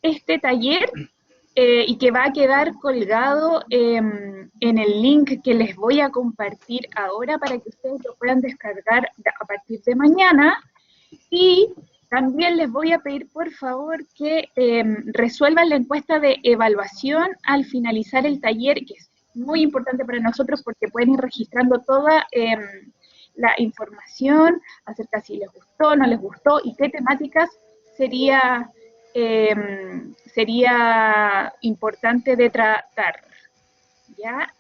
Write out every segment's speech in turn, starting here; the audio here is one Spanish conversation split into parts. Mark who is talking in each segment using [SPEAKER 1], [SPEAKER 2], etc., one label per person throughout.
[SPEAKER 1] este taller y que va a quedar colgado en el link que les voy a compartir ahora para que ustedes lo puedan descargar a partir de mañana. Y también les voy a pedir, por favor, que resuelvan la encuesta de evaluación al finalizar el taller, que es muy importante para nosotros porque pueden ir registrando toda la información acerca de si les gustó, no les gustó y qué temáticas sería importante de tratar, ¿ya?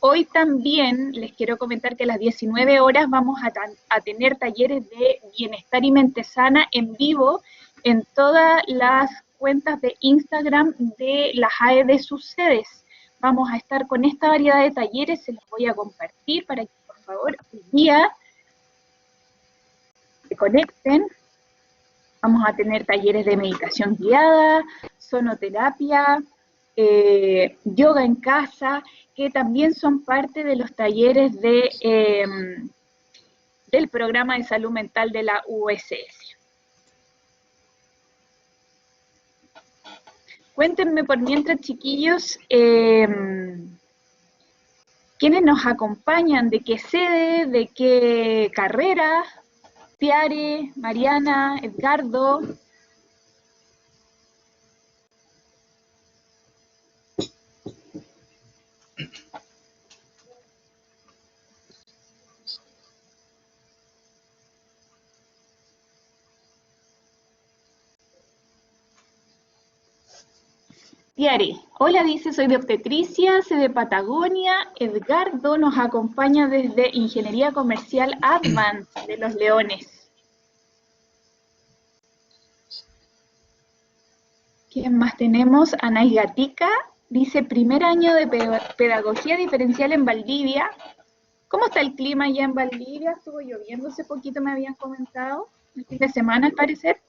[SPEAKER 1] Hoy también les quiero comentar que a las 19 horas vamos a tener talleres de bienestar y mente sana en vivo en todas las cuentas de Instagram de las AE de sus sedes. Vamos a estar con esta variedad de talleres, se los voy a compartir para que por favor el día se conecten. Vamos a tener talleres de meditación guiada, sonoterapia, yoga en casa, que también son parte de los talleres del programa de salud mental de la USS. Cuéntenme por mientras, chiquillos, quiénes nos acompañan, de qué sede, de qué carrera. Tiare, Mariana, Edgardo. Tiare, hola, dice, soy de obstetricia, soy de Patagonia. Edgardo nos acompaña desde Ingeniería Comercial Advance de Los Leones. ¿Quién más tenemos? Anais Gatica, dice, primer año de pedagogía diferencial en Valdivia. ¿Cómo está el clima allá en Valdivia? Estuvo lloviendo hace poquito, me habían comentado, el fin de semana al parecer.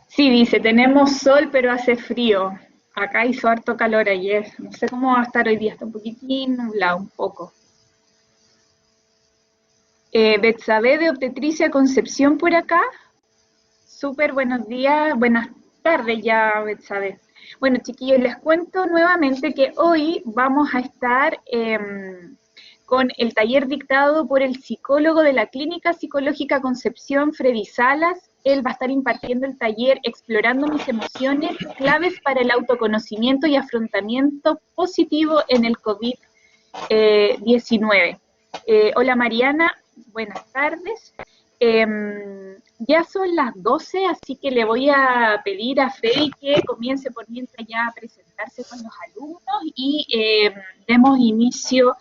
[SPEAKER 1] Sí, dice, tenemos sol pero hace frío. Acá hizo harto calor ayer. No sé cómo va a estar hoy día, está un poquitín nublado, un poco. Betsabe de Obstetricia Concepción por acá. Súper buenos días, buenas tardes ya, Betsabe. Bueno, chiquillos, les cuento nuevamente que hoy vamos a estar con el taller dictado por el psicólogo de la Clínica Psicológica Concepción, Freddy Salas. Él va a estar impartiendo el taller Explorando mis emociones, claves para el autoconocimiento y afrontamiento positivo en el COVID-19. Hola Mariana, buenas tardes. Ya son las 12, así que le voy a pedir a Freddy que comience por mientras ya a presentarse con los alumnos y demos inicio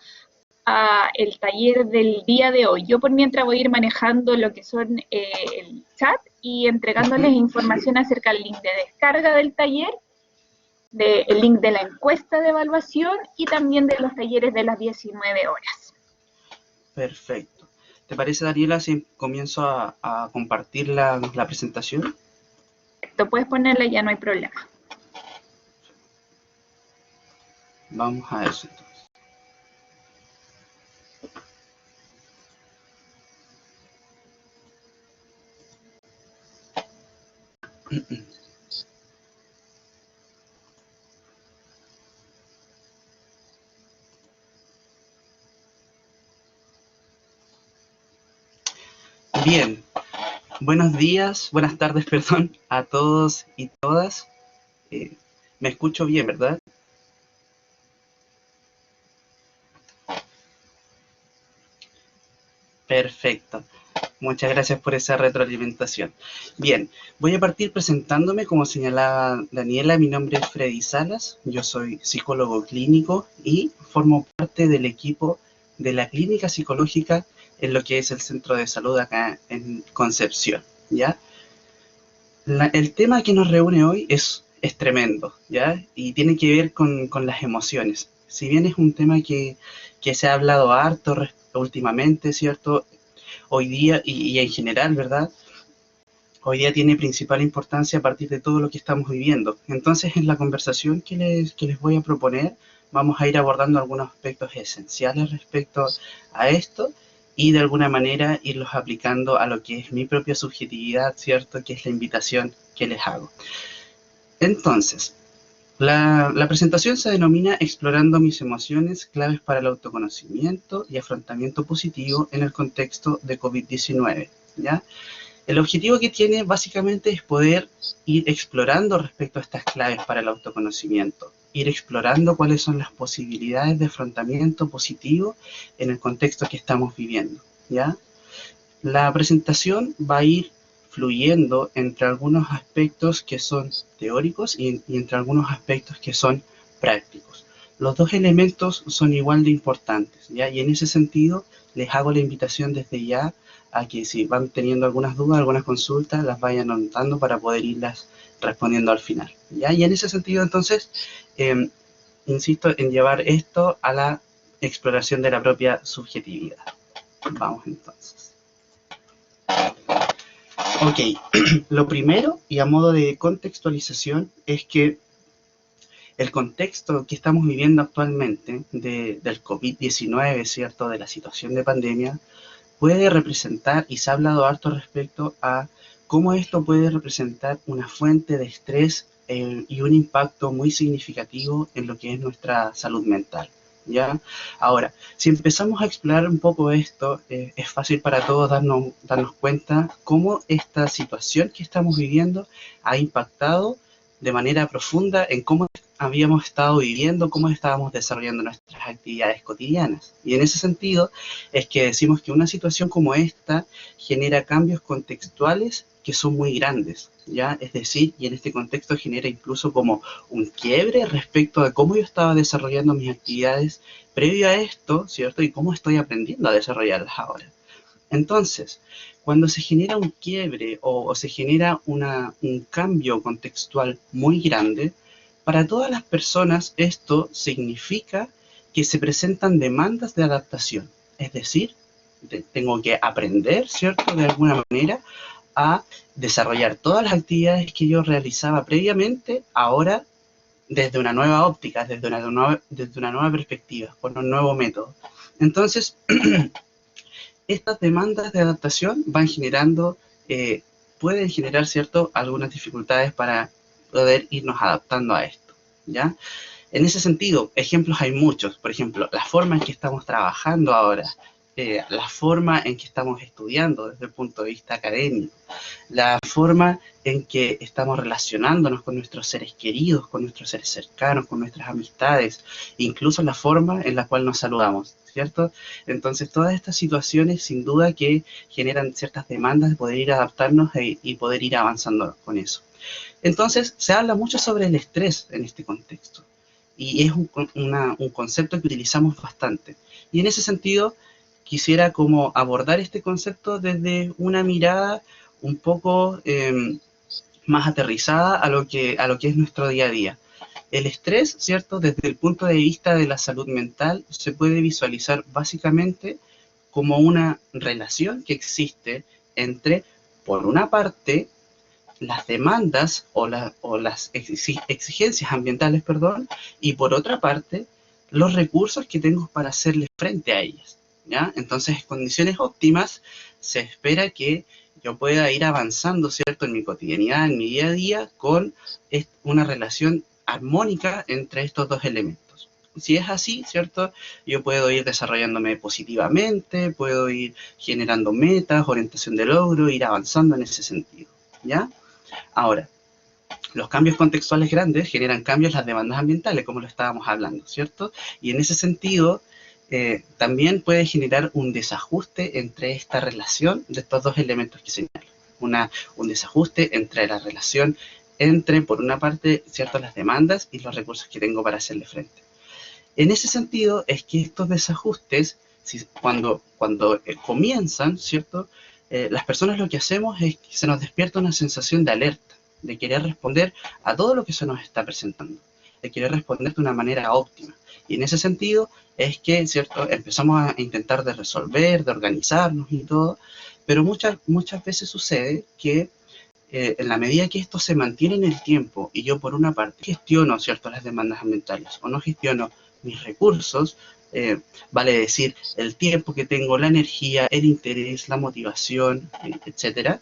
[SPEAKER 1] el taller del día de hoy. Yo por mientras voy a ir manejando lo que son el chat y entregándoles información acerca del link de descarga del taller, el link de la encuesta de evaluación y también de los talleres de las 19 horas.
[SPEAKER 2] Perfecto. ¿Te parece, Daniela, si comienzo a compartir la presentación?
[SPEAKER 1] Perfecto, puedes ponerla, ya no hay problema.
[SPEAKER 2] Vamos a eso entonces. Bien, buenos días, buenas tardes, perdón, a todos y todas. Me escucho bien, ¿verdad? Perfecto. Muchas gracias por esa retroalimentación. Bien, voy a partir presentándome. Como señalaba Daniela, mi nombre es Freddy Salas, yo soy psicólogo clínico y formo parte del equipo de la clínica psicológica en lo que es el centro de salud acá en Concepción, ¿ya? El tema que nos reúne hoy es tremendo, ¿ya? Y tiene que ver con las emociones. Si bien es un tema que se ha hablado harto últimamente, ¿cierto? Hoy día y en general, ¿verdad? hoy día tiene principal importancia a partir de todo lo que estamos viviendo. Entonces, en la conversación que les voy a proponer, vamos a ir abordando algunos aspectos esenciales respecto a esto y de alguna manera irlos aplicando a lo que es mi propia subjetividad, ¿cierto? Que es la invitación que les hago. Entonces, la presentación se denomina Explorando mis emociones, claves para el autoconocimiento y afrontamiento positivo en el contexto de COVID-19, ¿ya? El objetivo que tiene básicamente es poder ir explorando respecto a estas claves para el autoconocimiento, ir explorando cuáles son las posibilidades de afrontamiento positivo en el contexto que estamos viviendo, ¿ya? La presentación va a ir fluyendo entre algunos aspectos que son teóricos y entre algunos aspectos que son prácticos. Los dos elementos son igual de importantes, ¿ya? Y en ese sentido les hago la invitación desde ya a que si van teniendo algunas dudas, algunas consultas, las vayan anotando para poder irlas respondiendo al final, ¿ya? Y en ese sentido, entonces, insisto en llevar esto a la exploración de la propia subjetividad. Vamos entonces. Ok, lo primero y a modo de contextualización es que el contexto que estamos viviendo actualmente del COVID-19, ¿cierto?, de la situación de pandemia, puede representar, y se ha hablado harto respecto a cómo esto puede representar una fuente de estrés y un impacto muy significativo en lo que es nuestra salud mental, ¿ya? Ahora, si empezamos a explorar un poco esto, es fácil para todos darnos cuenta cómo esta situación que estamos viviendo ha impactado de manera profunda en cómo habíamos estado viviendo, cómo estábamos desarrollando nuestras actividades cotidianas. Y en ese sentido es que decimos que una situación como esta genera cambios contextuales que son muy grandes, ¿ya? Es decir, y en este contexto genera incluso como un quiebre respecto a cómo yo estaba desarrollando mis actividades previo a esto, ¿cierto? Y cómo estoy aprendiendo a desarrollarlas ahora. Entonces, cuando se genera un quiebre o se genera un cambio contextual muy grande, para todas las personas esto significa que se presentan demandas de adaptación. Es decir, tengo que aprender, ¿cierto?, de alguna manera a desarrollar todas las actividades que yo realizaba previamente, ahora desde una nueva óptica, desde una nueva perspectiva, con un nuevo método. Entonces, estas demandas de adaptación van generando, pueden generar, ¿cierto?, algunas dificultades para poder irnos adaptando a esto, ¿ya? En ese sentido, ejemplos hay muchos. Por ejemplo, la forma en que estamos trabajando ahora, la forma en que estamos estudiando desde el punto de vista académico, la forma en que estamos relacionándonos con nuestros seres queridos, con nuestros seres cercanos, con nuestras amistades, incluso la forma en la cual nos saludamos, ¿cierto? Entonces, todas estas situaciones, sin duda, que generan ciertas demandas de poder ir adaptarnos y poder ir avanzando con eso. Entonces, se habla mucho sobre el estrés en este contexto, y es un concepto que utilizamos bastante. Y en ese sentido, quisiera como abordar este concepto desde una mirada un poco más aterrizada a lo que es nuestro día a día. El estrés, ¿cierto?, desde el punto de vista de la salud mental, se puede visualizar básicamente como una relación que existe entre, por una parte, las demandas o las exigencias ambientales, perdón, y por otra parte, los recursos que tengo para hacerle frente a ellas, ¿ya? Entonces, en condiciones óptimas, se espera que yo pueda ir avanzando, ¿cierto?, en mi cotidianidad, en mi día a día, con una relación armónica entre estos dos elementos. Si es así, ¿cierto?, yo puedo ir desarrollándome positivamente, puedo ir generando metas, orientación de logro, ir avanzando en ese sentido, ¿ya? Ahora, los cambios contextuales grandes generan cambios en las demandas ambientales, como lo estábamos hablando, ¿cierto? Y en ese sentido, también puede generar un desajuste entre esta relación de estos dos elementos que señalo. Un desajuste entre la relación entre, por una parte, ¿cierto?, las demandas y los recursos que tengo para hacerle frente. En ese sentido, es que estos desajustes, cuando comienzan, ¿cierto?, las personas lo que hacemos es que se nos despierta una sensación de alerta, de querer responder a todo lo que se nos está presentando, de querer responder de una manera óptima. Y en ese sentido es que, ¿cierto?, empezamos a intentar de resolver, de organizarnos y todo, pero muchas veces sucede que en la medida que esto se mantiene en el tiempo y yo por una parte gestiono, ¿cierto?, las demandas ambientales o no gestiono mis recursos, vale decir, el tiempo que tengo, la energía, el interés, la motivación, etcétera,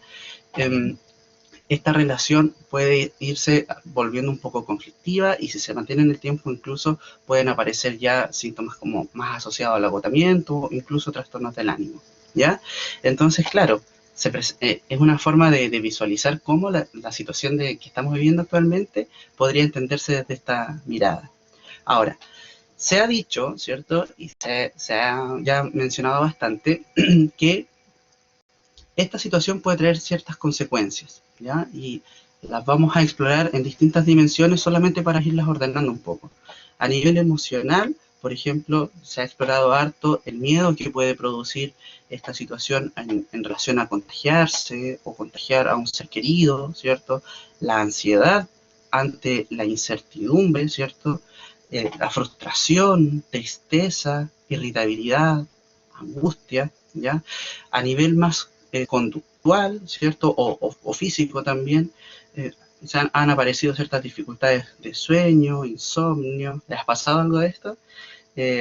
[SPEAKER 2] esta relación puede irse volviendo un poco conflictiva y si se mantiene en el tiempo incluso pueden aparecer ya síntomas como más asociados al agotamiento o incluso trastornos del ánimo, ¿ya? Entonces, claro, es una forma de visualizar cómo la situación que estamos viviendo actualmente podría entenderse desde esta mirada. Ahora, se ha dicho, ¿cierto? Y se ha ya mencionado bastante que esta situación puede traer ciertas consecuencias, ¿ya? Y las vamos a explorar en distintas dimensiones solamente para irlas ordenando un poco. A nivel emocional, por ejemplo, se ha explorado harto el miedo que puede producir esta situación en relación a contagiarse o contagiar a un ser querido, ¿cierto? La ansiedad ante la incertidumbre, ¿cierto? La frustración, tristeza, irritabilidad, angustia, ¿ya? A nivel más conductual, ¿cierto? O físico también, han aparecido ciertas dificultades de sueño, insomnio. ¿Les ha pasado algo de esto?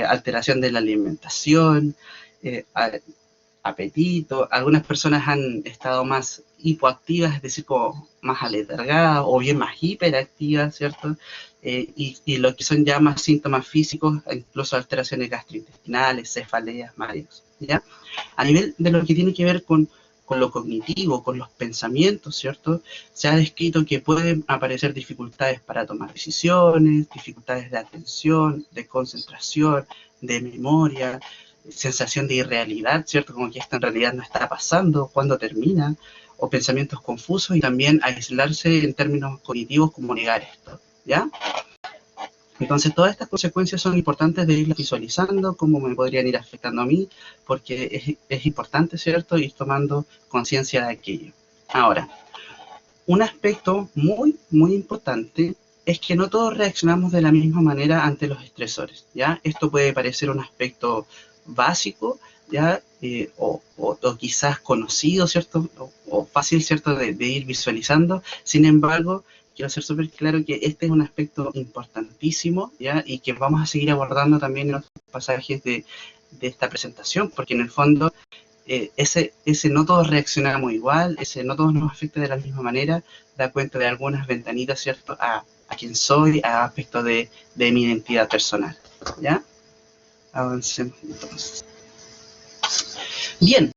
[SPEAKER 2] Alteración de la alimentación, apetito. Algunas personas han estado más hipoactivas, es decir, como más aletargadas o bien más hiperactivas, ¿cierto? Y lo que son ya más síntomas físicos, incluso alteraciones gastrointestinales, cefaleas, mareos, ¿ya? A nivel de lo que tiene que ver con lo cognitivo, con los pensamientos, ¿cierto? Se ha descrito que pueden aparecer dificultades para tomar decisiones, dificultades de atención, de concentración, de memoria, sensación de irrealidad, ¿cierto? Como que esto en realidad no está pasando, cuándo termina, o pensamientos confusos y también aislarse en términos cognitivos como negar esto, ¿ya? Entonces, todas estas consecuencias son importantes de irlas visualizando, cómo me podrían ir afectando a mí, porque es importante, ¿cierto?, ir tomando conciencia de aquello. Ahora, un aspecto muy, muy importante es que no todos reaccionamos de la misma manera ante los estresores, ¿ya? Esto puede parecer un aspecto básico, ¿ya? O quizás conocido, ¿cierto? O fácil, ¿cierto?, de ir visualizando. Sin embargo, quiero ser súper claro que este es un aspecto importantísimo, ¿ya? Y que vamos a seguir abordando también en otros pasajes de esta presentación, porque en el fondo ese no todos reaccionamos igual, ese no todos nos afecta de la misma manera, da cuenta de algunas ventanitas, ¿cierto?, a quién soy, a aspectos de mi identidad personal, ¿ya? Avancemos entonces. Bien,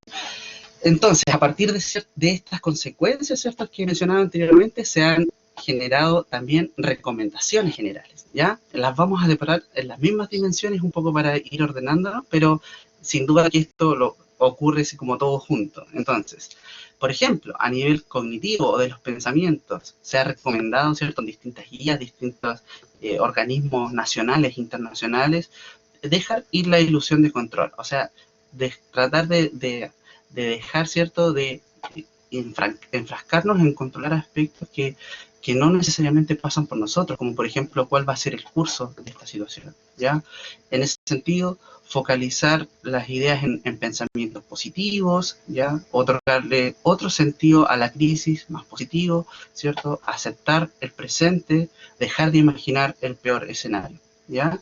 [SPEAKER 2] entonces, a partir de estas consecuencias, ¿cierto?, que he mencionado anteriormente, se han generado también recomendaciones generales, ¿ya? Las vamos a depurar en las mismas dimensiones un poco para ir ordenándonos, pero sin duda que esto ocurre así como todo junto. Entonces, por ejemplo, a nivel cognitivo o de los pensamientos, se ha recomendado, ¿cierto?, en distintas guías, distintos organismos nacionales, internacionales, dejar ir la ilusión de control, o sea, tratar de dejar, ¿cierto?, de enfrascarnos en controlar aspectos que no necesariamente pasan por nosotros, como por ejemplo cuál va a ser el curso de esta situación, ¿ya? En ese sentido, focalizar las ideas en pensamientos positivos, ¿ya? Otorgarle otro sentido a la crisis más positivo, ¿cierto? Aceptar el presente, dejar de imaginar el peor escenario, ¿ya?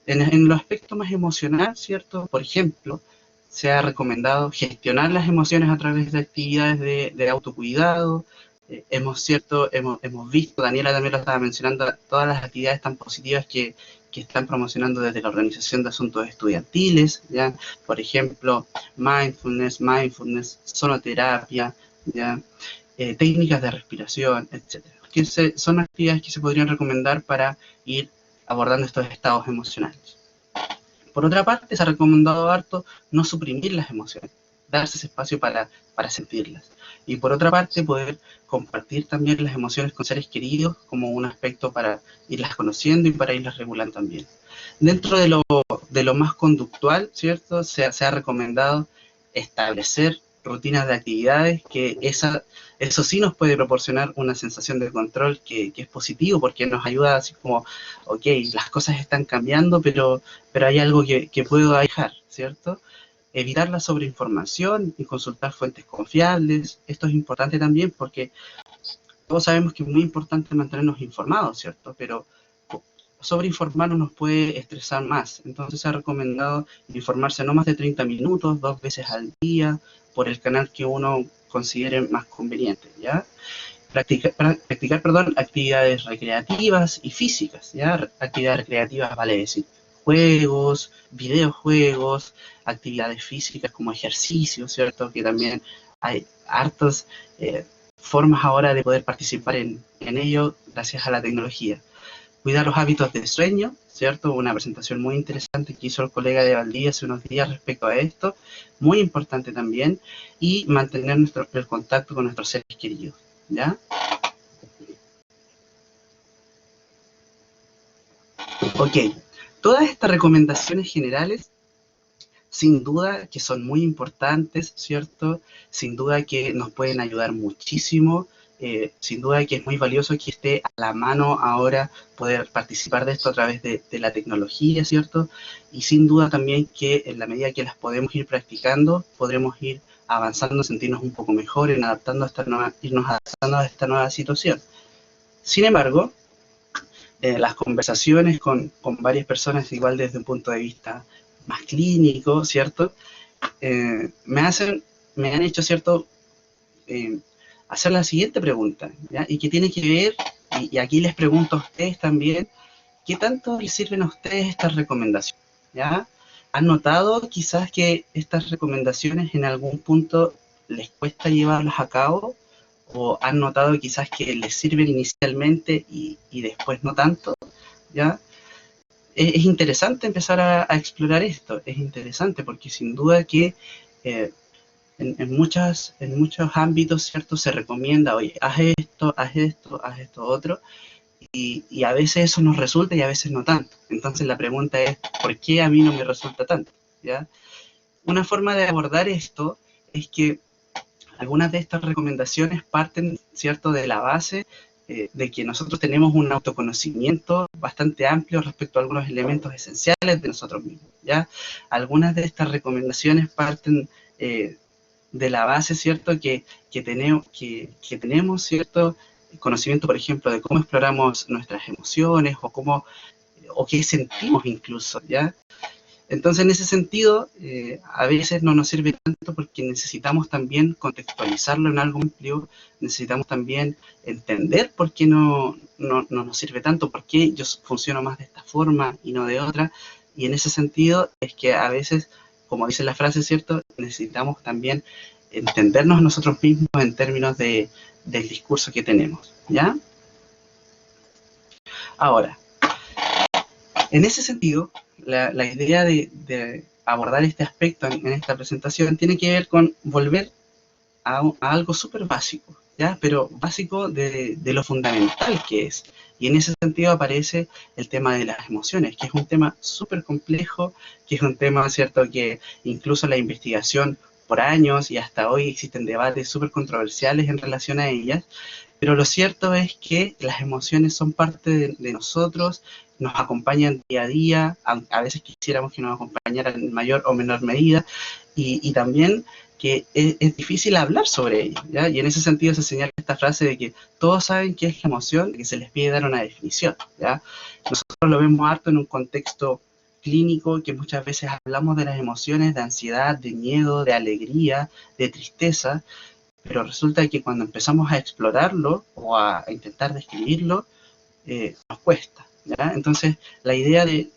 [SPEAKER 2] En los aspectos más emocional, ¿cierto? Por ejemplo, se ha recomendado gestionar las emociones a través de actividades de autocuidado. Hemos visto, Daniela también lo estaba mencionando, todas las actividades tan positivas que están promocionando desde la Organización de Asuntos Estudiantiles, ¿ya? Por ejemplo, mindfulness, sonoterapia, ¿ya? Técnicas de respiración, etcétera. Son actividades que se podrían recomendar para ir abordando estos estados emocionales. Por otra parte, se ha recomendado harto no suprimir las emociones, darse ese espacio para sentirlas. Y por otra parte, poder compartir también las emociones con seres queridos como un aspecto para irlas conociendo y para irlas regulando también. Dentro de lo más conductual, ¿cierto?, se ha recomendado establecer rutinas de actividades que eso sí nos puede proporcionar una sensación de control que es positivo, porque nos ayuda así como, ok, las cosas están cambiando, pero hay algo que puedo dejar, ¿cierto? evitar la sobreinformación y consultar fuentes confiables. Esto es importante también porque todos sabemos que es muy importante mantenernos informados, ¿cierto? Pero sobreinformarnos nos puede estresar más. Entonces se ha recomendado informarse no más de 30 minutos, 2 veces al día, por el canal que uno considere más conveniente, ¿ya? Practicar, actividades recreativas y físicas, ¿ya? Actividades recreativas vale decir juegos, videojuegos, actividades físicas como ejercicio, ¿cierto? Que también hay hartas formas ahora de poder participar en ello gracias a la tecnología. Cuidar los hábitos de sueño, ¿cierto? Una presentación muy interesante que hizo el colega de Valdivia hace unos días respecto a esto, muy importante también, y mantener el contacto con nuestros seres queridos, ¿ya? Ok, todas estas recomendaciones generales, sin duda que son muy importantes, ¿cierto? Sin duda que nos pueden ayudar muchísimo, sin duda que es muy valioso que esté a la mano ahora poder participar de esto a través de la tecnología, ¿cierto? Y sin duda también que en la medida que las podemos ir practicando, podremos ir avanzando, sentirnos un poco mejor, irnos adaptando a esta nueva situación. Sin embargo, las conversaciones con varias personas, igual desde un punto de vista más clínico, ¿cierto? Me han hecho, ¿cierto? Hacer la siguiente pregunta, ¿ya? Y que tiene que ver, y aquí les pregunto a ustedes también, ¿qué tanto les sirven a ustedes estas recomendaciones? ¿Ya? ¿Han notado quizás que estas recomendaciones en algún punto les cuesta llevarlas a cabo? ¿O han notado quizás que les sirven inicialmente y después no tanto? ¿Ya? Es interesante empezar a explorar esto, es interesante porque sin duda que en muchos ámbitos, ¿cierto? Se recomienda, oye, haz esto, otro, y a veces eso nos resulta y a veces no tanto. Entonces la pregunta es, ¿por qué a mí no me resulta tanto? ¿Ya? Una forma de abordar esto es que algunas de estas recomendaciones parten, ¿cierto?, de la base de que nosotros tenemos un autoconocimiento bastante amplio respecto a algunos elementos esenciales de nosotros mismos, ¿ya? Algunas de estas recomendaciones parten de la base, ¿cierto?, que tenemos, ¿cierto?, conocimiento, por ejemplo, de cómo exploramos nuestras emociones o qué sentimos incluso, ¿ya? Entonces, en ese sentido, a veces no nos sirve tanto porque necesitamos también contextualizarlo en algo amplio, necesitamos también entender por qué no nos sirve tanto, por qué yo funciono más de esta forma y no de otra, y en ese sentido es que a veces, como dice la frase, ¿cierto?, necesitamos también entendernos nosotros mismos en términos del discurso que tenemos, ¿ya? Ahora, en ese sentido, la idea de abordar este aspecto en esta presentación tiene que ver con volver a algo súper básico, ¿ya? Pero básico de lo fundamental que es. Y en ese sentido aparece el tema de las emociones, que es un tema súper complejo, que es un tema, ¿cierto?, que incluso la investigación por años y hasta hoy existen debates súper controversiales en relación a ellas. Pero lo cierto es que las emociones son parte de nosotros, nos acompañan día a día, a veces quisiéramos que nos acompañaran en mayor o menor medida, y también que es difícil hablar sobre ello, ¿ya? Y en ese sentido se señala esta frase de que todos saben qué es la emoción, que se les pide dar una definición, ¿ya? Nosotros lo vemos harto en un contexto clínico, que muchas veces hablamos de las emociones de ansiedad, de miedo, de alegría, de tristeza, pero resulta que cuando empezamos a explorarlo o a intentar describirlo, nos cuesta, ¿ya? Entonces, la idea de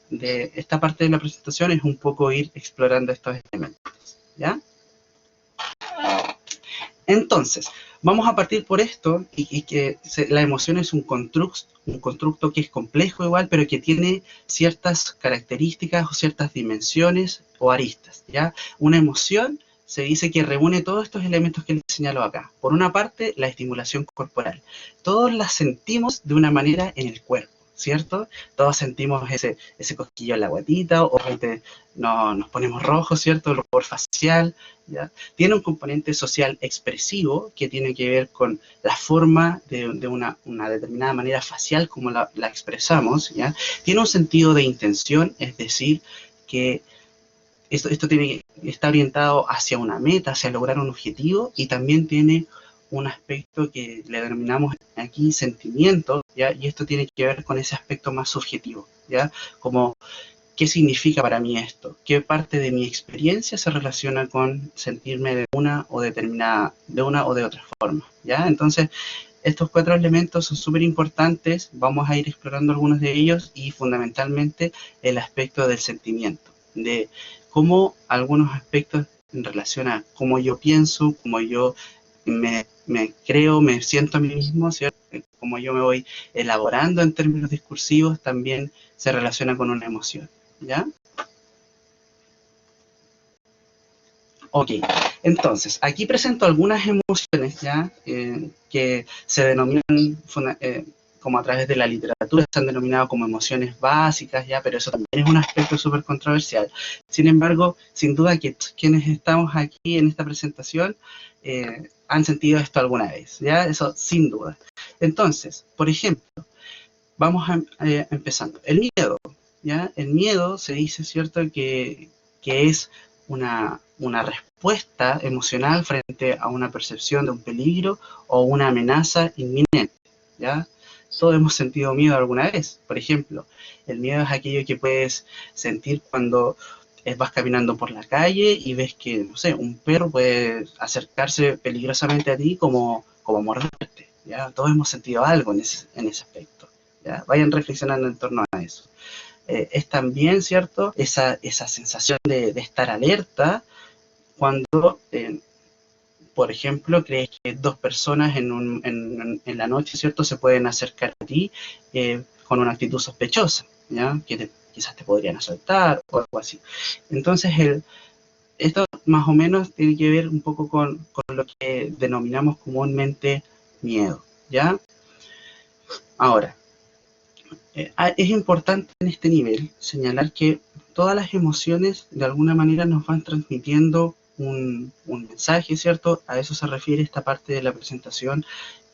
[SPEAKER 2] esta parte de la presentación es un poco ir explorando estos elementos, ¿ya? Entonces, vamos a partir por esto, y que la emoción es un constructo que es complejo igual, pero que tiene ciertas características o ciertas dimensiones o aristas, ¿ya? Una emoción se dice que reúne todos estos elementos que les señalo acá. Por una parte, la estimulación corporal. Todos la sentimos de una manera en el cuerpo, ¿cierto? Todos sentimos ese cosquillo en la guatita, o nos ponemos rojos, ¿cierto? El rubor facial, ¿ya? Tiene un componente social expresivo que tiene que ver con la forma de una determinada manera facial como la expresamos, ¿ya? Tiene un sentido de intención, es decir, que esto está orientado hacia una meta, hacia lograr un objetivo, y también tiene un aspecto que le denominamos aquí sentimiento, ¿ya? Y esto tiene que ver con ese aspecto más subjetivo, ¿ya? Como, ¿qué significa para mí esto? ¿Qué parte de mi experiencia se relaciona con sentirme de una o de otra forma, ¿ya? Entonces, estos 4 elementos son súper importantes, vamos a ir explorando algunos de ellos, y fundamentalmente el aspecto del sentimiento, de cómo algunos aspectos en relación a cómo yo pienso, cómo yo me creo, me siento a mí mismo, ¿cierto? Cómo yo me voy elaborando en términos discursivos, también se relaciona con una emoción, ¿ya? Ok, entonces, aquí presento algunas emociones, ¿ya? Que se denominan, como a través de la literatura, se han denominado como emociones básicas, ¿ya? Pero eso también es un aspecto súper controversial. Sin embargo, sin duda que quienes estamos aquí en esta presentación han sentido esto alguna vez, ¿ya? Eso sin duda. Entonces, por ejemplo, vamos empezando. El miedo, ¿ya? El miedo se dice, ¿cierto?, que es una respuesta emocional frente a una percepción de un peligro o una amenaza inminente, ¿ya? Todos hemos sentido miedo alguna vez. Por ejemplo, el miedo es aquello que puedes sentir cuando vas caminando por la calle y ves que, no sé, un perro puede acercarse peligrosamente a ti como morderte, ¿ya? Todos hemos sentido algo en ese aspecto, ¿ya? Vayan reflexionando en torno a eso. Es también, ¿cierto?, esa sensación de estar alerta cuando, por ejemplo, crees que 2 personas en la noche, ¿cierto?, se pueden acercar a ti con una actitud sospechosa, ¿ya? Que quizás te podrían asaltar o algo así. Entonces, esto más o menos tiene que ver un poco con lo que denominamos comúnmente miedo, ¿ya? Ahora, es importante en este nivel señalar que todas las emociones de alguna manera nos van transmitiendo un mensaje, ¿cierto? A eso se refiere esta parte de la presentación,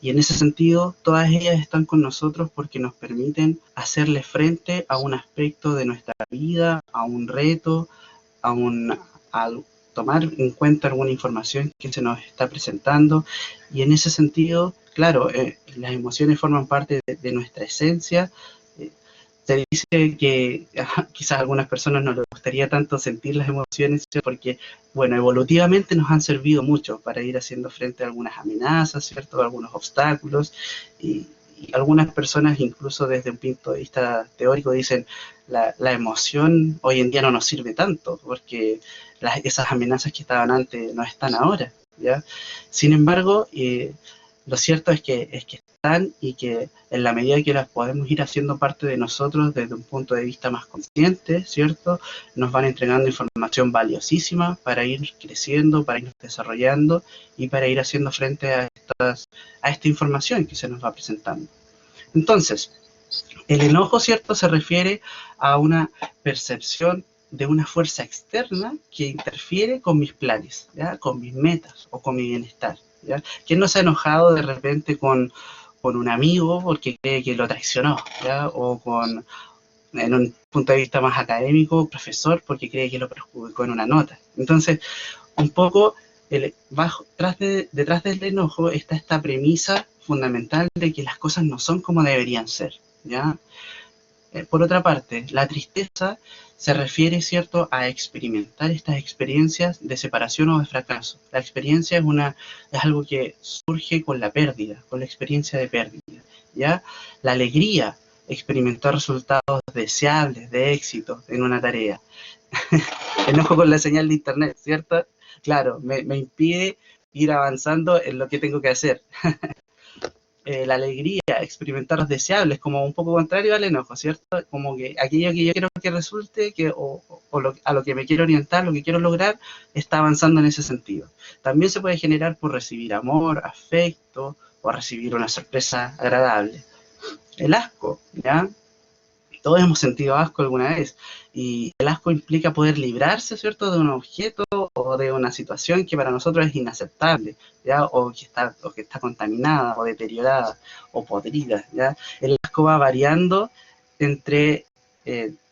[SPEAKER 2] y en ese sentido todas ellas están con nosotros porque nos permiten hacerle frente a un aspecto de nuestra vida, a un reto, a tomar en cuenta alguna información que se nos está presentando, y en ese sentido, claro, las emociones forman parte de nuestra esencia. Se dice que quizás a algunas personas no les gustaría tanto sentir las emociones porque, bueno, evolutivamente nos han servido mucho para ir haciendo frente a algunas amenazas, ¿cierto?, a algunos obstáculos, y algunas personas, incluso desde un punto de vista teórico, dicen la emoción hoy en día no nos sirve tanto porque esas amenazas que estaban antes no están ahora, ¿ya? Sin embargo, lo cierto es que están, y que en la medida que las podemos ir haciendo parte de nosotros desde un punto de vista más consciente, ¿cierto?, nos van entregando información valiosísima para ir creciendo, para ir desarrollando y para ir haciendo frente a esta información que se nos va presentando. Entonces, el enojo, ¿cierto?, se refiere a una percepción de una fuerza externa que interfiere con mis planes, ¿ya?, con mis metas o con mi bienestar, ¿ya? ¿Quién no se ha enojado de repente con un amigo porque cree que lo traicionó, ¿ya? O en un punto de vista más académico, profesor porque cree que lo perjudicó en una nota? Entonces, un poco detrás del enojo está esta premisa fundamental de que las cosas no son como deberían ser, ¿ya? Por otra parte, la tristeza se refiere, ¿cierto?, a experimentar estas experiencias de separación o de fracaso. La experiencia es algo que surge con la pérdida, con la experiencia de pérdida, ¿ya? La alegría, experimentar resultados deseables, de éxito en una tarea. Enojo con la señal de internet, ¿cierto? Claro, me impide ir avanzando en lo que tengo que hacer. La alegría, experimentar los deseables, como un poco contrario al enojo, ¿cierto? Como que aquello que yo quiero que resulte, a lo que me quiero orientar, lo que quiero lograr, está avanzando en ese sentido. También se puede generar por recibir amor, afecto, o recibir una sorpresa agradable. El asco, ¿ya? Todos hemos sentido asco alguna vez, y el asco implica poder librarse, ¿cierto?, de un objeto o de una situación que para nosotros es inaceptable, ¿ya? O que está contaminada o deteriorada o podrida, ¿ya? El asco va variando entre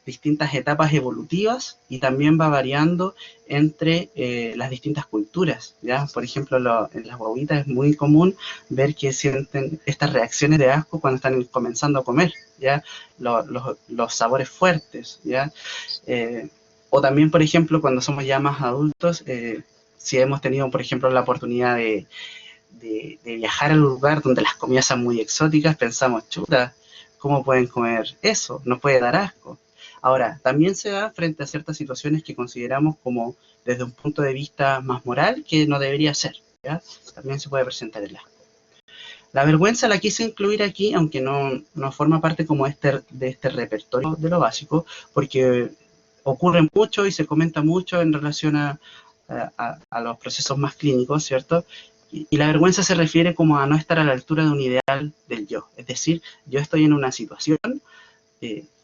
[SPEAKER 2] distintas etapas evolutivas y también va variando entre las distintas culturas, ¿ya? Por ejemplo, en las guaguitas es muy común ver que sienten estas reacciones de asco cuando están comenzando a comer, ¿ya? Los sabores fuertes, ¿ya? O también, por ejemplo, cuando somos ya más adultos, si hemos tenido, por ejemplo, la oportunidad de viajar a un lugar donde las comidas son muy exóticas, pensamos, chuta, ¿cómo pueden comer eso? Nos puede dar asco. Ahora, también se da frente a ciertas situaciones que consideramos como desde un punto de vista más moral que no debería ser, ¿ya? También se puede presentar el asco. La vergüenza la quise incluir aquí, aunque no forma parte como de este repertorio de lo básico, porque ocurre mucho y se comenta mucho en relación a los procesos más clínicos, ¿cierto? Y la vergüenza se refiere como a no estar a la altura de un ideal del yo. Es decir, yo estoy en una situación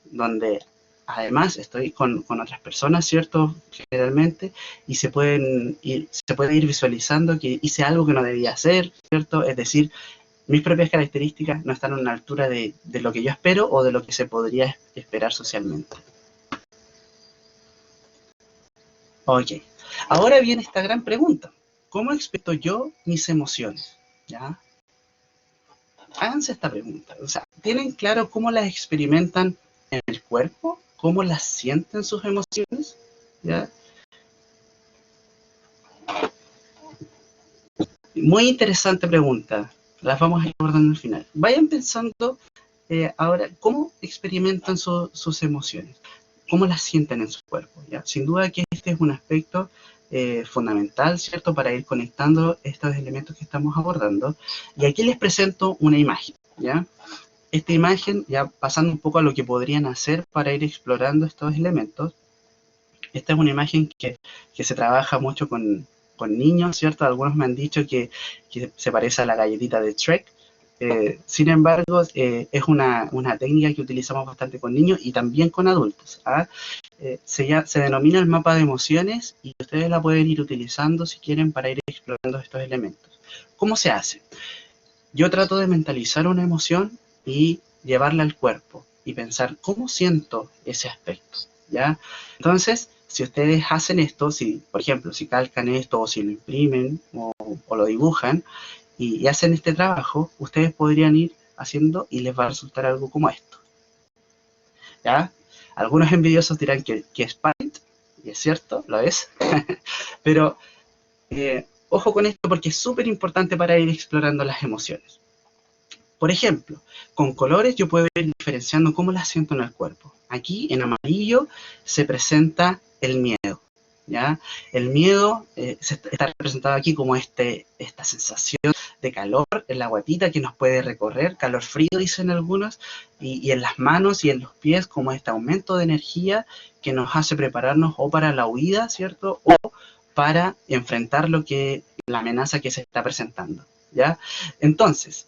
[SPEAKER 2] donde además estoy con otras personas, ¿cierto? Generalmente, y se puede ir visualizando que hice algo que no debía hacer, ¿cierto? Es decir, mis propias características no están a una altura de lo que yo espero o de lo que se podría esperar socialmente. Ok, ahora viene esta gran pregunta. ¿Cómo expreso yo mis emociones? ¿Ya? Háganse esta pregunta. O sea, ¿tienen claro cómo las experimentan en el cuerpo? ¿Cómo las sienten sus emociones? ¿Ya? Muy interesante pregunta. Las vamos a ir abordando al final. Vayan pensando ahora cómo experimentan sus emociones. ¿Cómo las sienten en su cuerpo? ¿Ya? Sin duda que este es un aspecto fundamental, ¿cierto? Para ir conectando estos elementos que estamos abordando. Y aquí les presento una imagen, ¿ya? Esta imagen, ya pasando un poco a lo que podrían hacer para ir explorando estos elementos. Esta es una imagen que se trabaja mucho con niños, ¿cierto? Algunos me han dicho que se parece a la galletita de Shrek. Sin embargo, es una técnica que utilizamos bastante con niños y también con adultos. ¿Ah? Se denomina el mapa de emociones y ustedes la pueden ir utilizando si quieren para ir explorando estos elementos. ¿Cómo se hace? Yo trato de mentalizar una emoción y llevarla al cuerpo y pensar cómo siento ese aspecto, ¿ya? Entonces, si ustedes hacen esto, por ejemplo, si calcan esto o si lo imprimen o lo dibujan y hacen este trabajo, ustedes podrían ir haciendo y les va a resultar algo como esto, ¿ya? Algunos envidiosos dirán que es Paint, y es cierto, lo es, pero ojo con esto porque es súper importante para ir explorando las emociones. Por ejemplo, con colores yo puedo ir diferenciando cómo las siento en el cuerpo. Aquí, en amarillo, se presenta el miedo, ¿ya? El miedo está representado aquí como esta sensación de calor en la guatita que nos puede recorrer, calor frío dicen algunos, y en las manos y en los pies como este aumento de energía que nos hace prepararnos o para la huida, ¿cierto? O para enfrentar la amenaza que se está presentando, ¿ya? Entonces,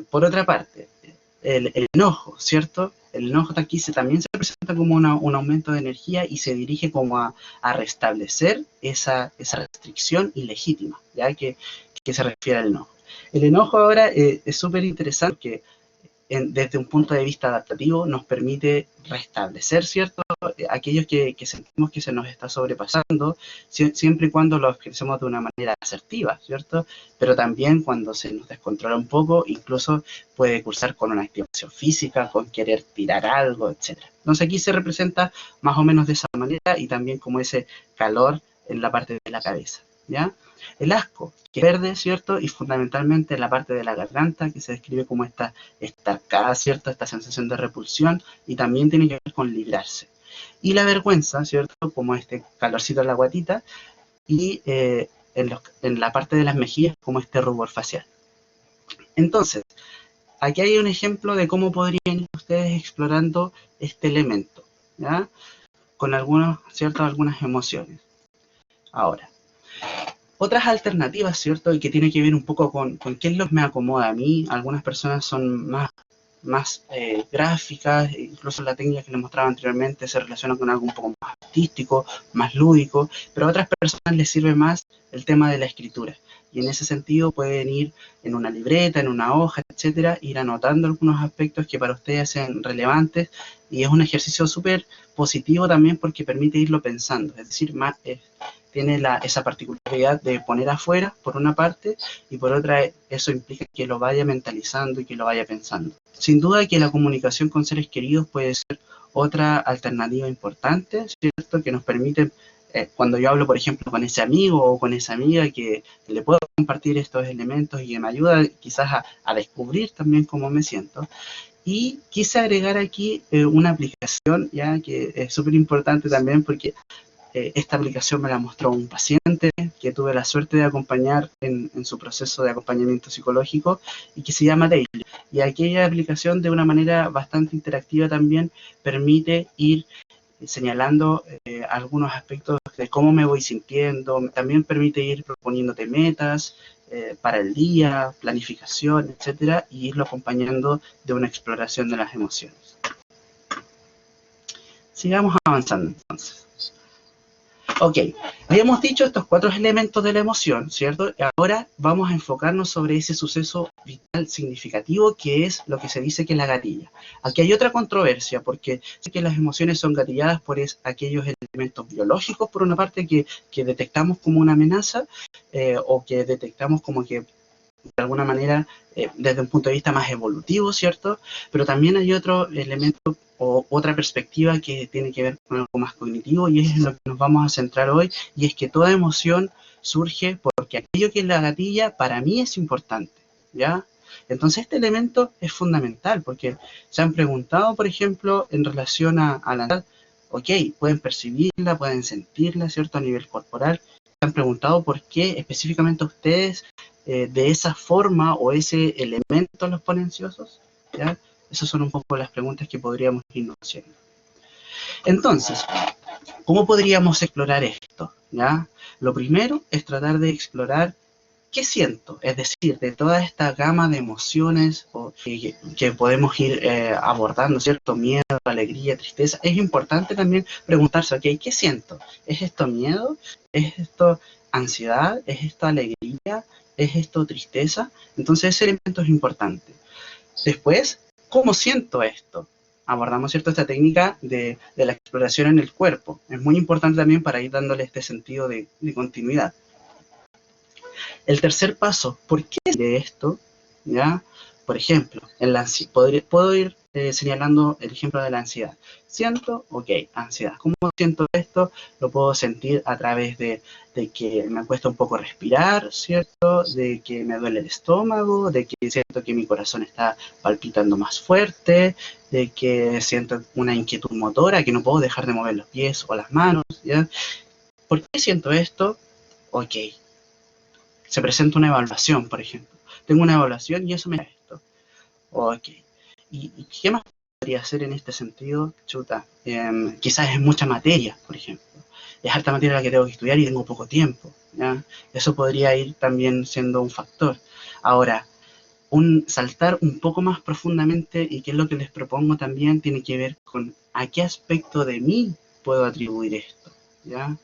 [SPEAKER 2] por otra parte, el enojo, ¿cierto? El enojo aquí también se presenta como un aumento de energía y se dirige como a restablecer esa restricción ilegítima, ¿ya? Que se refiere al enojo. El enojo ahora es súper interesante porque desde un punto de vista adaptativo nos permite restablecer, ¿cierto? Aquellos que sentimos que se nos está sobrepasando, siempre y cuando lo expresemos de una manera asertiva, ¿cierto? Pero también cuando se nos descontrola un poco, incluso puede cursar con una activación física, con querer tirar algo, etc. Entonces aquí se representa más o menos de esa manera y también como ese calor en la parte de la cabeza, ¿ya? El asco, que es verde, ¿cierto? Y fundamentalmente en la parte de la garganta, que se describe como esta arcada, ¿cierto? Esta sensación de repulsión y también tiene que ver con librarse. Y la vergüenza, ¿cierto? Como este calorcito en la guatita y en la parte de las mejillas como este rubor facial. Entonces, aquí hay un ejemplo de cómo podrían ir ustedes explorando este elemento, ¿ya? Con algunas emociones. Ahora, otras alternativas, ¿cierto? Y que tiene que ver un poco con qué es lo que me acomoda a mí. Algunas personas son más gráficas, incluso la técnica que les mostraba anteriormente se relaciona con algo un poco más artístico, más lúdico, pero a otras personas les sirve más el tema de la escritura. Y en ese sentido pueden ir en una libreta, en una hoja, etcétera, ir anotando algunos aspectos que para ustedes sean relevantes, y es un ejercicio súper positivo también porque permite irlo pensando, es decir, tiene esa particularidad de poner afuera, por una parte, y por otra, eso implica que lo vaya mentalizando y que lo vaya pensando. Sin duda que la comunicación con seres queridos puede ser otra alternativa importante, ¿cierto? Que nos permite, cuando yo hablo, por ejemplo, con ese amigo o con esa amiga que le puedo compartir estos elementos y que me ayuda quizás a descubrir también cómo me siento. Y quise agregar aquí una aplicación, ya que es súper importante también porque esta aplicación me la mostró un paciente que tuve la suerte de acompañar en su proceso de acompañamiento psicológico y que se llama Daily. Y aquella aplicación, de una manera bastante interactiva también, permite ir señalando algunos aspectos de cómo me voy sintiendo. También permite ir proponiéndote metas para el día, planificación, etcétera, y irlo acompañando de una exploración de las emociones. Sigamos avanzando entonces. Ok, habíamos dicho estos 4 elementos de la emoción, ¿cierto? Y ahora vamos a enfocarnos sobre ese suceso vital significativo que es lo que se dice que es la gatilla. Aquí hay otra controversia porque sé que las emociones son gatilladas por aquellos elementos biológicos, por una parte, que detectamos como una amenaza o que detectamos como que de alguna manera desde un punto de vista más evolutivo, ¿cierto? Pero también hay otro elemento o otra perspectiva que tiene que ver con algo más cognitivo, y es en lo que nos vamos a centrar hoy, y es que toda emoción surge porque aquello que es la gatilla para mí es importante, ¿ya? Entonces este elemento es fundamental porque se han preguntado, por ejemplo, en relación a la ansiedad, ok, pueden percibirla, pueden sentirla, ¿cierto? A nivel corporal. Se han preguntado por qué específicamente ustedes de esa forma o ese elemento los pone ansiosos, ¿ya? Esas son un poco las preguntas que podríamos irnos haciendo. Entonces, ¿cómo podríamos explorar esto? ¿Ya? Lo primero es tratar de explorar qué siento, es decir, de toda esta gama de emociones que podemos ir abordando, ¿cierto? Miedo, alegría, tristeza. Es importante también preguntarse, ok, ¿qué siento? ¿Es esto miedo? ¿Es esto ansiedad? ¿Es esto alegría? ¿Es esto tristeza? Entonces ese elemento es importante. Después, ¿cómo siento esto? Abordamos, ¿cierto?, esta técnica de la exploración en el cuerpo. Es muy importante también para ir dándole este sentido de continuidad. El tercer paso, ¿por qué de esto? ¿Ya? Por ejemplo, puedo ir señalando el ejemplo de la ansiedad. Siento, ok, ansiedad. ¿Cómo siento esto? Lo puedo sentir a través de que me cuesta un poco respirar, ¿cierto? De que me duele el estómago, de que siento que mi corazón está palpitando más fuerte, de que siento una inquietud motora, que no puedo dejar de mover los pies o las manos, ¿ya? ¿Por qué siento esto? Ok. Se presenta una evaluación, por ejemplo. Tengo una evaluación y eso me da esto. Ok. ¿Y qué más podría hacer en este sentido? Chuta, quizás es mucha materia, por ejemplo. Es harta materia la que tengo que estudiar y tengo poco tiempo, ¿ya? Eso podría ir también siendo un factor. Ahora, saltar un poco más profundamente, y que es lo que les propongo también, tiene que ver con a qué aspecto de mí puedo atribuir esto, ¿ya?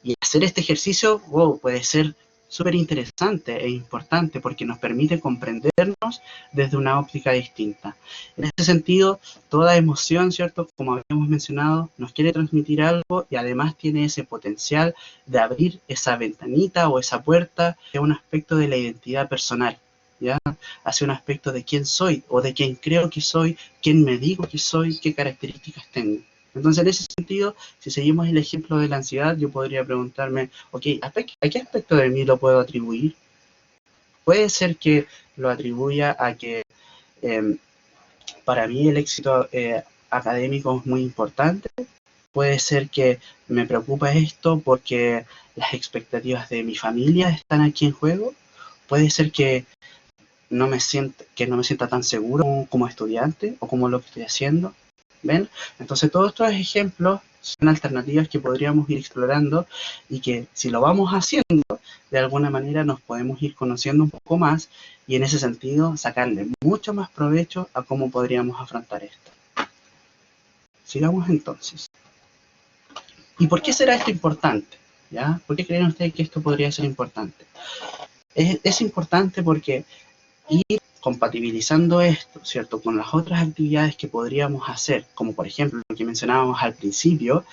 [SPEAKER 2] Y hacer este ejercicio, wow, puede ser súper interesante e importante porque nos permite comprendernos desde una óptica distinta. En ese sentido, toda emoción, ¿cierto?, como habíamos mencionado, nos quiere transmitir algo y además tiene ese potencial de abrir esa ventanita o esa puerta hacia un aspecto de la identidad personal, ¿ya? Hacia un aspecto de quién soy o de quién creo que soy, quién me digo que soy, qué características tengo. Entonces, en ese sentido, si seguimos el ejemplo de la ansiedad, yo podría preguntarme, ok, ¿a qué aspecto de mí lo puedo atribuir? Puede ser que lo atribuya a que para mí el éxito académico es muy importante. Puede ser que me preocupa esto porque las expectativas de mi familia están aquí en juego. Puede ser que no me sienta tan seguro como estudiante o como lo que estoy haciendo. ¿Ven? Entonces todos estos ejemplos son alternativas que podríamos ir explorando y que si lo vamos haciendo, de alguna manera nos podemos ir conociendo un poco más y en ese sentido sacarle mucho más provecho a cómo podríamos afrontar esto. Sigamos entonces. ¿Y por qué será esto importante? ¿Ya? ¿Por qué creen ustedes que esto podría ser importante? Es importante porque y compatibilizando esto, ¿cierto?, con las otras actividades que podríamos hacer, como por ejemplo lo que mencionábamos al principio,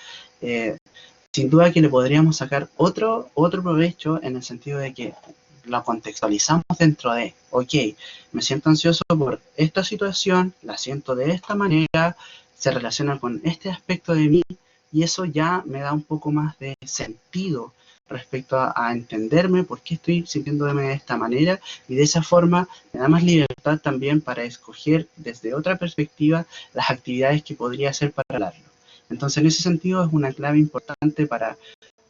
[SPEAKER 2] sin duda que le podríamos sacar otro provecho en el sentido de que lo contextualizamos dentro de, ok, me siento ansioso por esta situación, la siento de esta manera, se relaciona con este aspecto de mí, y eso ya me da un poco más de sentido respecto a entenderme por qué estoy sintiéndome de esta manera, y de esa forma me da más libertad también para escoger desde otra perspectiva las actividades que podría hacer para hablarlo. Entonces, en ese sentido, es una clave importante para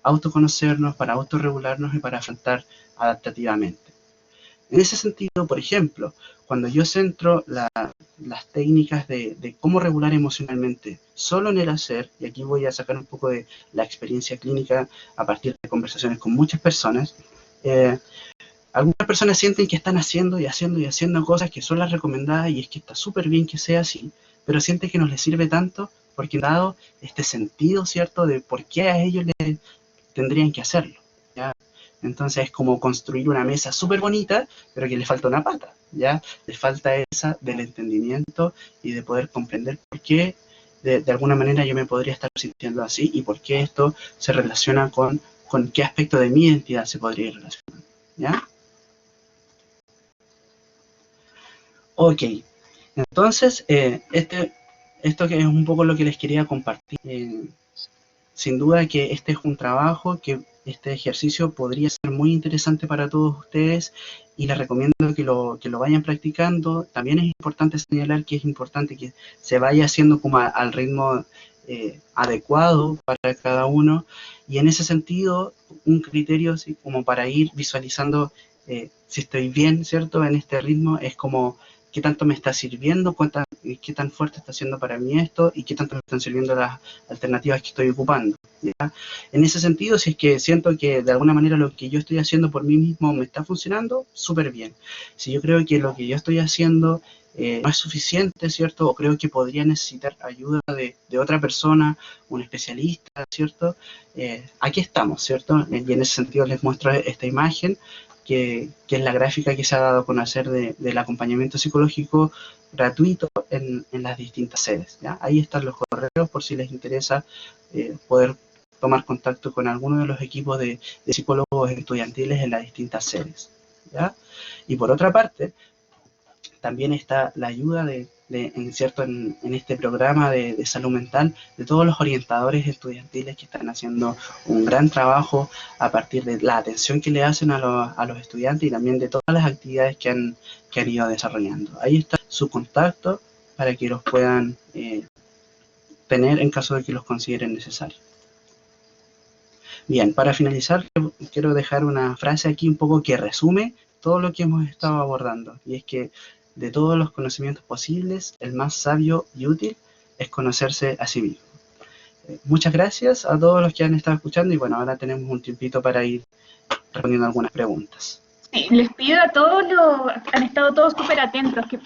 [SPEAKER 2] autoconocernos, para autorregularnos y para afrontar adaptativamente. En ese sentido, por ejemplo, cuando yo centro las técnicas de cómo regular emocionalmente solo en el hacer, y aquí voy a sacar un poco de la experiencia clínica a partir de conversaciones con muchas personas, algunas personas sienten que están haciendo y haciendo y haciendo cosas que son las recomendadas, y es que está súper bien que sea así, pero sienten que no les sirve tanto porque han dado este sentido, ¿cierto?, de por qué a ellos les tendrían que hacerlo, ¿ya? Entonces es como construir una mesa súper bonita, pero que le falta una pata, ¿ya? Le falta esa del entendimiento y de poder comprender por qué de alguna manera yo me podría estar sintiendo así, y por qué esto se relaciona con qué aspecto de mi identidad se podría relacionar, ¿ya? Ok, entonces esto que es un poco lo que les quería compartir. Sin duda que este es un trabajo, que este ejercicio podría ser muy interesante para todos ustedes, y les recomiendo que lo vayan practicando. También es importante señalar que es importante que se vaya haciendo como al ritmo adecuado para cada uno, y en ese sentido un criterio así como para ir visualizando si estoy bien, ¿cierto?, en este ritmo, es como qué tanto me está sirviendo, qué tan fuerte está siendo para mí esto, y qué tanto me están sirviendo las alternativas que estoy ocupando, ¿ya? En ese sentido, si es que siento que de alguna manera lo que yo estoy haciendo por mí mismo me está funcionando, súper bien. Si yo creo que lo que yo estoy haciendo no es suficiente, ¿cierto?, o creo que podría necesitar ayuda de otra persona, un especialista, ¿cierto?, aquí estamos, ¿cierto? Y en ese sentido les muestro esta imagen, que es la gráfica que se ha dado a conocer del acompañamiento psicológico gratuito en las distintas sedes, ¿ya? Ahí están los correos por si les interesa poder tomar contacto con alguno de los equipos de psicólogos estudiantiles en las distintas sedes, ¿ya? Y por otra parte, también está la ayuda en este programa de salud mental, de todos los orientadores estudiantiles que están haciendo un gran trabajo a partir de la atención que le hacen a los estudiantes, y también de todas las actividades que han ido desarrollando. Ahí está su contacto para que los puedan tener en caso de que los consideren necesarios. Bien, para finalizar, quiero dejar una frase aquí un poco que resume todo lo que hemos estado abordando, y es que de todos los conocimientos posibles, el más sabio y útil es conocerse a sí mismo. Muchas gracias a todos los que han estado escuchando, y bueno, ahora tenemos un tiempito para ir respondiendo algunas preguntas.
[SPEAKER 1] Sí, les pido a todos han estado todos súper atentos, que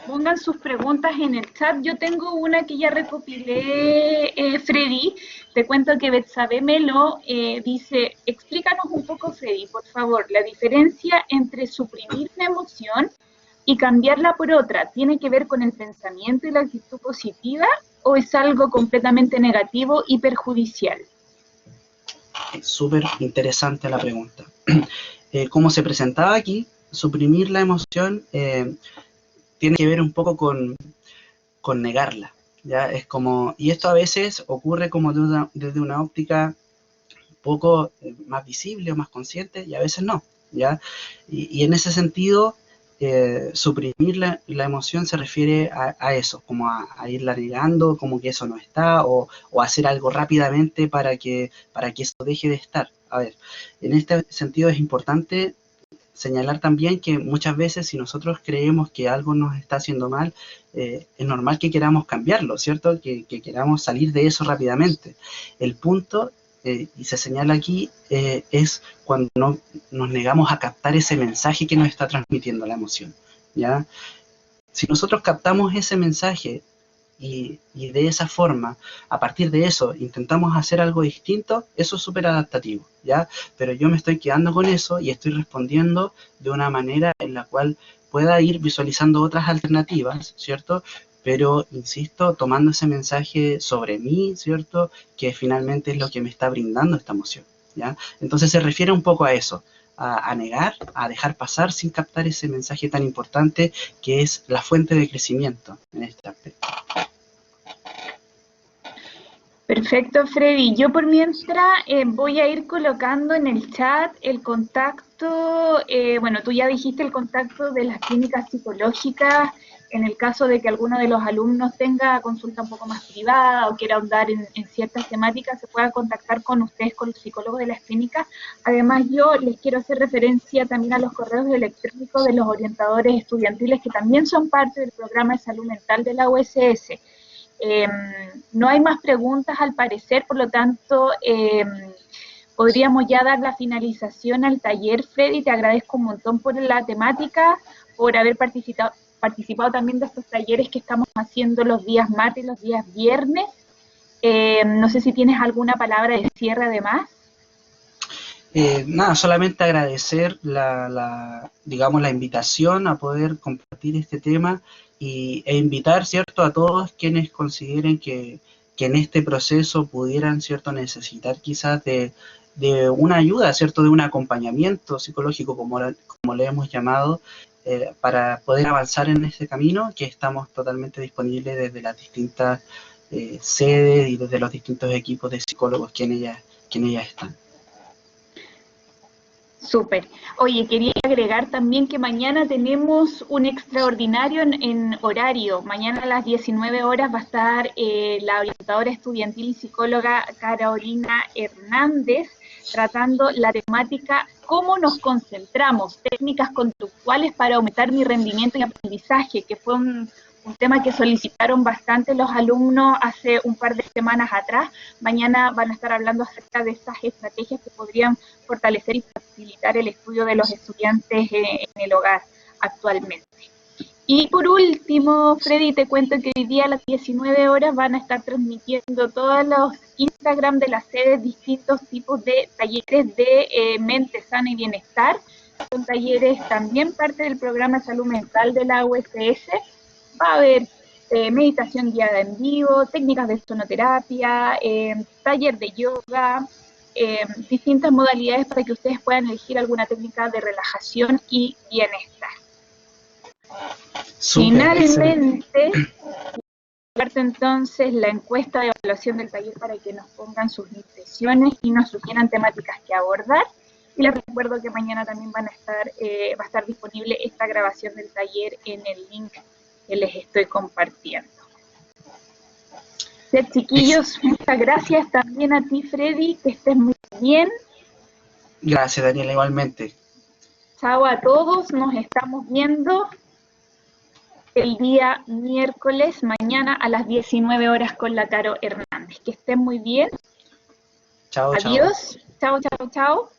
[SPEAKER 1] pongan sus preguntas en el chat. Yo tengo una que ya recopilé, Freddy. Te cuento que Betsabe Melo dice, explícanos un poco, Freddy, por favor, la diferencia entre suprimir una emoción y cambiarla por otra. ¿Tiene que ver con el pensamiento y la actitud positiva, o es algo completamente negativo y perjudicial?
[SPEAKER 2] Es súper interesante la pregunta. Como se presentaba aquí, suprimir la emoción tiene que ver un poco con negarla, ¿ya? Es como, y esto a veces ocurre como desde una óptica un poco más visible o más consciente, y a veces no, ¿ya? Y en ese sentido, suprimir la emoción se refiere a eso, como a irla negando, como que eso no está, o hacer algo rápidamente para que eso deje de estar. A ver, en este sentido es importante señalar también que muchas veces, si nosotros creemos que algo nos está haciendo mal, es normal que queramos cambiarlo, ¿cierto? Que queramos salir de eso rápidamente. El punto, y se señala aquí, es cuando nos negamos a captar ese mensaje que nos está transmitiendo la emoción, ¿ya? Si nosotros captamos ese mensaje y de esa forma, a partir de eso, intentamos hacer algo distinto, eso es súper adaptativo, ¿ya? Pero yo me estoy quedando con eso y estoy respondiendo de una manera en la cual pueda ir visualizando otras alternativas, ¿cierto? Pero, insisto, tomando ese mensaje sobre mí, ¿cierto? Que finalmente es lo que me está brindando esta emoción, ¿ya? Entonces se refiere un poco a eso, a negar, a dejar pasar sin captar ese mensaje tan importante que es la fuente de crecimiento en este aspecto.
[SPEAKER 1] Perfecto, Freddy. Yo por mientras voy a ir colocando en el chat el contacto, bueno, tú ya dijiste el contacto de las clínicas psicológicas en el caso de que alguno de los alumnos tenga consulta un poco más privada o quiera ahondar en ciertas temáticas, se pueda contactar con ustedes, con los psicólogos de las clínicas. Además, yo les quiero hacer referencia también a los correos electrónicos de los orientadores estudiantiles que también son parte del programa de salud mental de la USS. No hay más preguntas al parecer, por lo tanto, podríamos ya dar la finalización al taller. Freddy, te agradezco un montón por la temática, por haber participado también de estos talleres que estamos haciendo los días martes y los días viernes. No sé si tienes alguna palabra de cierre además.
[SPEAKER 2] Nada, solamente agradecer digamos, la invitación a poder compartir este tema e invitar, ¿cierto?, a todos quienes consideren que en este proceso pudieran, ¿cierto?, necesitar quizás de una ayuda, ¿cierto?, de un acompañamiento psicológico, como le hemos llamado, para poder avanzar en este camino, que estamos totalmente disponibles desde las distintas sedes y desde los distintos equipos de psicólogos que en ellas están.
[SPEAKER 1] Súper. Oye, quería agregar también que mañana tenemos un extraordinario en horario. Mañana a las 19 horas va a estar la orientadora estudiantil y psicóloga Carolina Hernández tratando la temática ¿cómo nos concentramos? Técnicas conductuales para aumentar mi rendimiento y aprendizaje, que fue un tema que solicitaron bastante los alumnos hace un par de semanas atrás. Mañana van a estar hablando acerca de estas estrategias que podrían fortalecer y facilitar el estudio de los estudiantes en el hogar actualmente. Y por último, Freddy, te cuento que hoy día a las 19 horas van a estar transmitiendo todos los Instagram de las sedes distintos tipos de talleres de mente sana y bienestar. Son talleres también parte del programa de salud mental de la USS. Va a haber meditación guiada en vivo, técnicas de sonoterapia, taller de yoga, distintas modalidades para que ustedes puedan elegir alguna técnica de relajación y bienestar.
[SPEAKER 2] Super,
[SPEAKER 1] finalmente, entonces la encuesta de evaluación del taller para que nos pongan sus impresiones y nos sugieran temáticas que abordar. Y les recuerdo que mañana también va a estar disponible esta grabación del taller en el link que les estoy compartiendo. Chiquillos, muchas gracias también a ti, Freddy, que estés muy bien.
[SPEAKER 2] Gracias, Daniela, igualmente.
[SPEAKER 1] Chao a todos, nos estamos viendo el día miércoles, mañana a las 19 horas con la Caro Hernández. Que estén muy bien.
[SPEAKER 2] Chao,
[SPEAKER 1] Adiós. Chao, chao, chao.